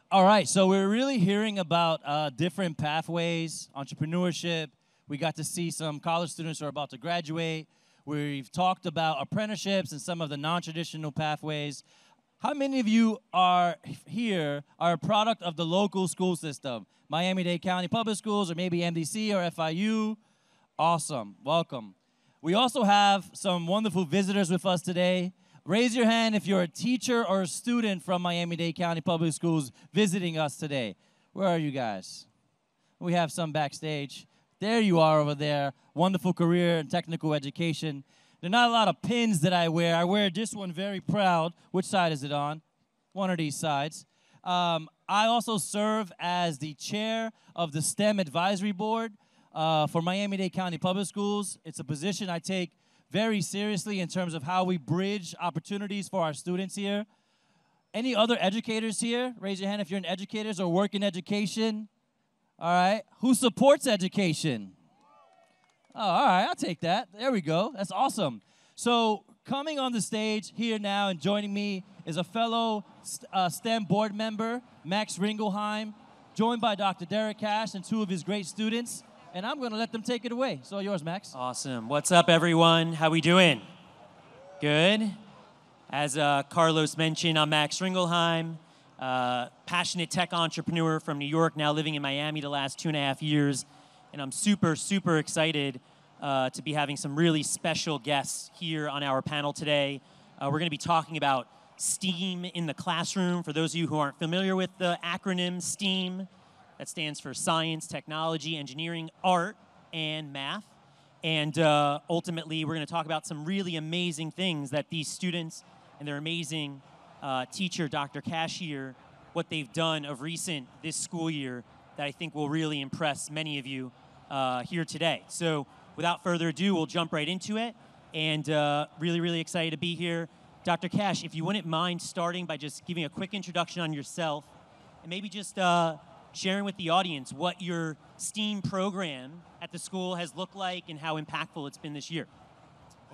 All right, so we're really hearing about different pathways, entrepreneurship. We got to see some college students who are about to graduate. We've talked about apprenticeships and some of the non-traditional pathways. How many of you are here are a product of the local school system? Miami-Dade County Public Schools, or maybe MDC or FIU? Awesome, welcome. We also have some wonderful visitors with us today. Raise your hand if you're a teacher or a student from Miami-Dade County Public Schools visiting us today. Where are you guys? We have some backstage. There you are over there. Wonderful career in technical education. There are not a lot of pins that I wear. I wear this one very proud. Which side is it on? One of these sides. I also serve as the chair of the STEM Advisory Board for Miami-Dade County Public Schools. It's a position I take very seriously in terms of how we bridge opportunities for our students here. Any other educators here? Raise your hand if you're in educators or work in education. All right. Who supports education? Oh, all right. I'll take that. There we go. That's awesome. So coming on the stage here now and joining me is a fellow STEM board member, Max Ringelheim, joined by Dr. Derrick Cash and two of his great students. And I'm going to let them take it away. So yours, Max. Awesome. What's up, everyone? How we doing? Good? As Carlos mentioned, I'm Max Ringelheim, passionate tech entrepreneur from New York, now living in Miami the last 2.5 years. And I'm super, super excited to be having some really special guests here on our panel today. We're going to be talking about STEAM in the classroom. For those of you who aren't familiar with the acronym STEAM, that stands for science, technology, engineering, art, and math. And ultimately, we're going to talk about some really amazing things that these students and their amazing teacher, Dr. Cash here, what they've done of recent this school year that I think will really impress many of you here today. So without further ado, we'll jump right into it. And really, really excited to be here. Dr. Cash, if you wouldn't mind starting by just giving a quick introduction on yourself and maybe just sharing with the audience what your STEAM program at the school has looked like and how impactful it's been this year.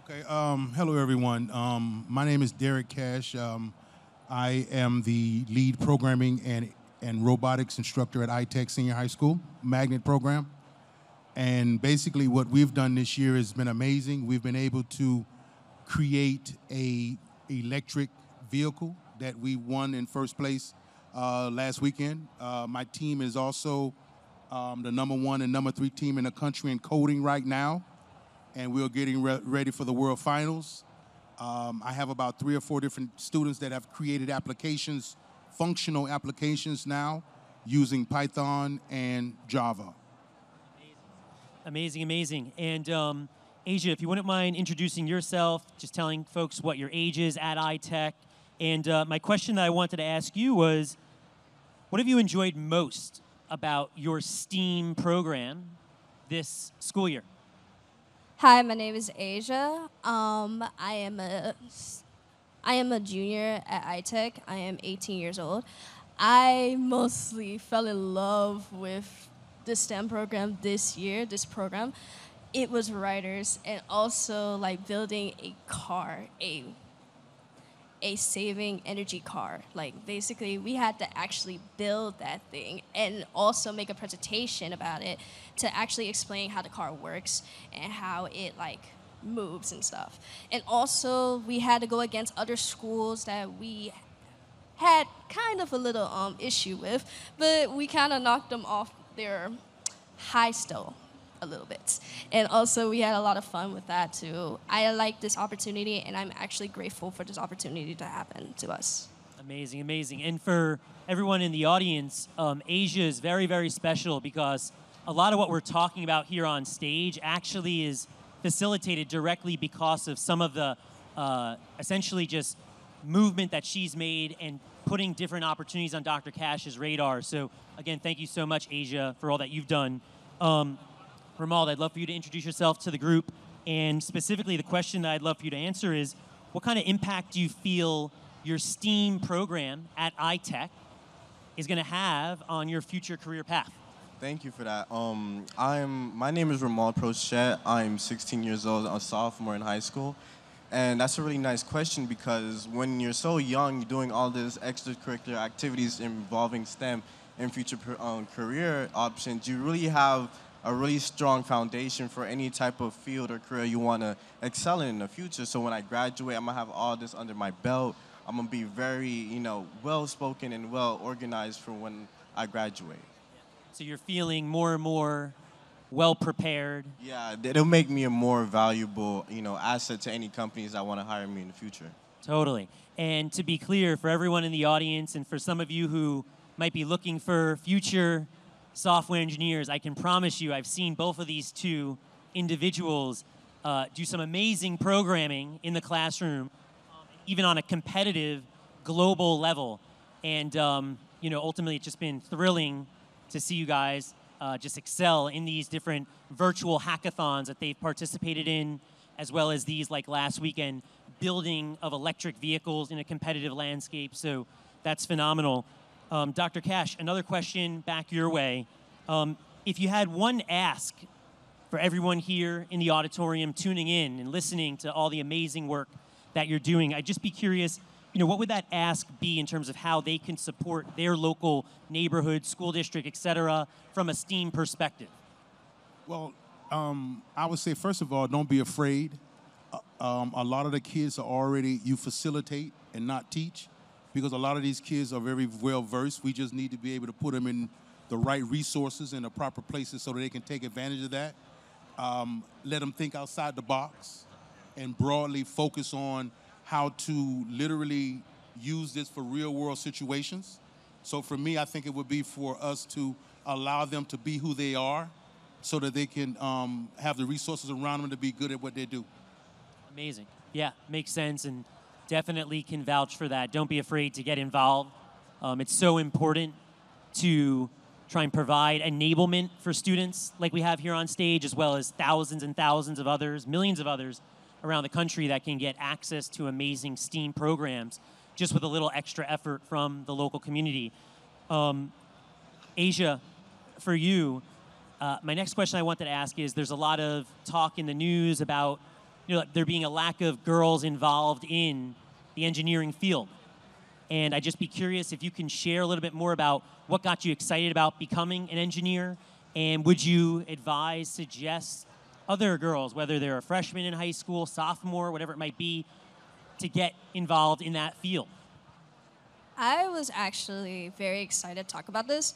Okay, hello everyone. My name is Derrick Cash. I am the lead programming and robotics instructor at EdTech Senior High School, magnet program. And basically what we've done this year has been amazing. We've been able to create a electric vehicle that we won in first place last weekend. My team is also the #1 and #3 team in the country in coding right now, and we're getting ready for the World Finals. I have about 3 or 4 different students that have created applications, functional applications now, using Python and Java. Amazing, amazing. And Asia, if you wouldn't mind introducing yourself, just telling folks what your age is at EdTech. And my question that I wanted to ask you was, what have you enjoyed most about your STEAM program this school year? Hi, my name is Asia. I am a junior at EdTech. I am 18 years old. I mostly fell in love with the STEM program this year, this program. It was writers and also like building a car, a saving energy car. Like basically we had to actually build that thing and also make a presentation about it to actually explain how the car works and how it like moves and stuff. And also we had to go against other schools that we had kind of a little issue with, but we kind of knocked them off their high stool a little bit. And also we had a lot of fun with that too. I like this opportunity and I'm actually grateful for this opportunity to happen to us. Amazing, amazing. And for everyone in the audience, Asia is very, very special because a lot of what we're talking about here on stage actually is facilitated directly because of some of the essentially just movement that she's made and putting different opportunities on Dr. Cash's radar. So again, thank you so much, Asia, for all that you've done. Ramal, I'd love for you to introduce yourself to the group, and specifically the question that I'd love for you to answer is, what kind of impact do you feel your STEAM program at EdTech is going to have on your future career path? Thank you for that. My name is Ramal Prochet. I'm 16 years old, a sophomore in high school. And that's a really nice question because when you're so young, you're doing all these extracurricular activities involving STEM and future career options, you really have a really strong foundation for any type of field or career you want to excel in the future. So when I graduate, I'm going to have all this under my belt. I'm going to be very, well-spoken and well-organized for when I graduate. So you're feeling more and more well-prepared. Yeah, it'll make me a more valuable, asset to any companies that want to hire me in the future. Totally. And to be clear, for everyone in the audience and for some of you who might be looking for future software engineers, I can promise you I've seen both of these two individuals do some amazing programming in the classroom, even on a competitive global level. And ultimately it's just been thrilling to see you guys just excel in these different virtual hackathons that they've participated in, as well as these like last weekend, building of electric vehicles in a competitive landscape. So that's phenomenal. Dr. Cash, another question back your way. If you had one ask for everyone here in the auditorium tuning in and listening to all the amazing work that you're doing, I'd just be curious, what would that ask be in terms of how they can support their local neighborhood, school district, et cetera, from a STEAM perspective? Well, I would say, first of all, don't be afraid. A lot of the kids are already, you facilitate and not teach, because a lot of these kids are very well-versed. We just need to be able to put them in the right resources in the proper places so that they can take advantage of that. Let them think outside the box and broadly focus on how to literally use this for real-world situations. So for me, I think it would be for us to allow them to be who they are so that they can have the resources around them to be good at what they do. Amazing. Yeah, makes sense, and definitely can vouch for that. Don't be afraid to get involved. It's so important to try and provide enablement for students like we have here on stage, as well as thousands and thousands of others, millions of others around the country that can get access to amazing STEAM programs just with a little extra effort from the local community. Asia, for you, my next question I wanted to ask is, there's a lot of talk in the news about there being a lack of girls involved in the engineering field. And I'd just be curious if you can share a little bit more about what got you excited about becoming an engineer, and would you advise, suggest other girls, whether they're a freshman in high school, sophomore, whatever it might be, to get involved in that field? I was actually very excited to talk about this.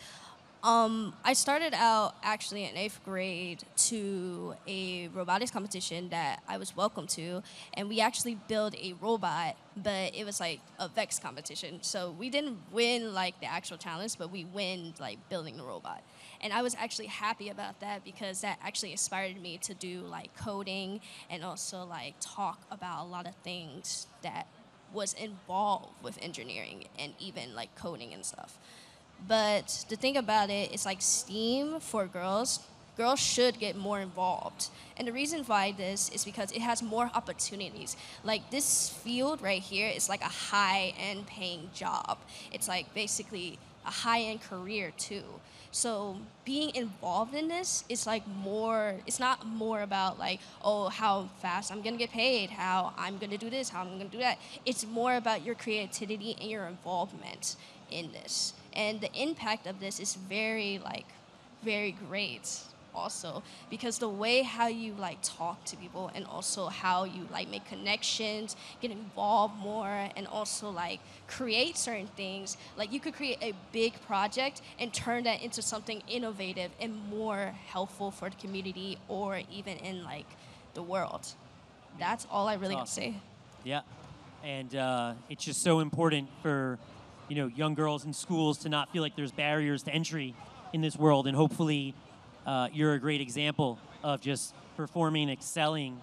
I started out actually in 8th grade to a robotics competition that I was welcome to, and we actually built a robot, but it was like a VEX competition. So we didn't win like the actual challenge, but we win like building the robot. And I was actually happy about that because that actually inspired me to do like coding and also like talk about a lot of things that was involved with engineering and even like coding and stuff. But the thing about it is like STEAM for girls should get more involved. And the reason why this is because it has more opportunities. Like this field right here is like a high-end paying job. It's like basically a high-end career too. So being involved in this is like more, it's not more about like, oh, how fast I'm gonna get paid, how I'm gonna do this, how I'm gonna do that. It's more about your creativity and your involvement in this. And the impact of this is very great also, because the way how you like talk to people and also how you like make connections, get involved more, and also like create certain things. Like you could create a big project and turn that into something innovative and more helpful for the community or even in like the world. That's all I really got to say. Yeah, and it's just so important for young girls in schools to not feel like there's barriers to entry in this world, and hopefully you're a great example of just performing and excelling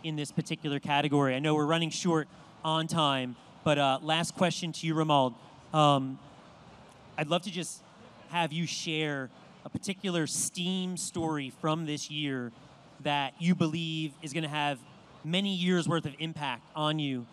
in this particular category. I know we're running short on time, but last question to you, Ramal. I'd love to just have you share a particular STEAM story from this year that you believe is going to have many years worth of impact on you.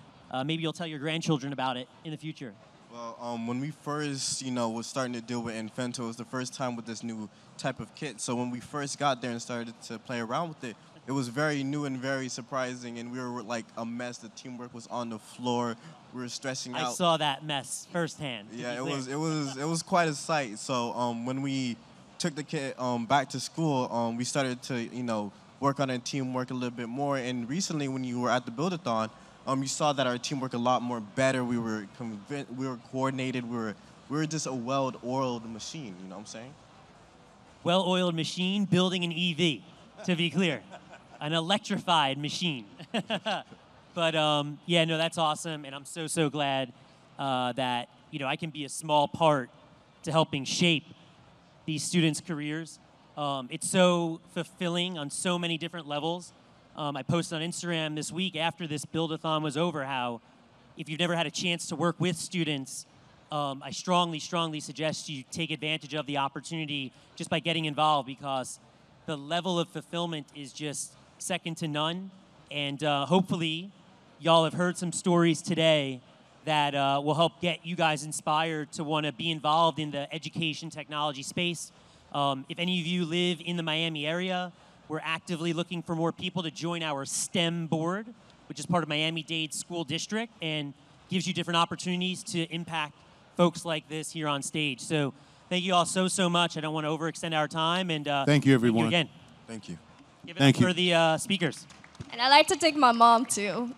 Maybe you'll tell your grandchildren about it in the future. Well, when we first, was starting to deal with Infento, it was the first time with this new type of kit. So when we first got there and started to play around with it, it was very new and very surprising, and we were like a mess. The teamwork was on the floor. We were stressing out. I saw that mess firsthand. Yeah, it was quite a sight. So when we took the kid back to school, we started to work on our teamwork a little bit more. And recently, when you were at the Build-a-thon, you saw that our teamwork a lot more better. We were coordinated. We were just a well-oiled machine. You know what I'm saying? Well-oiled machine building an EV, to be clear, an electrified machine. But yeah, no, that's awesome, and I'm so glad that I can be a small part to helping shape these students' careers. It's so fulfilling on so many different levels. I posted on Instagram this week after this Build-a-thon was over how if you've never had a chance to work with students, I strongly suggest you take advantage of the opportunity just by getting involved, because the level of fulfillment is just second to none. And hopefully, y'all have heard some stories today that will help get you guys inspired to want to be involved in the education technology space. If any of you live in the Miami area, we're actively looking for more people to join our STEM board, which is part of Miami-Dade School District and gives you different opportunities to impact folks like this here on stage. So thank you all so much. I don't want to overextend our time. And thank you, everyone. Thank you again. Thank you. Give it up for the speakers. And I'd like to thank my mom, too.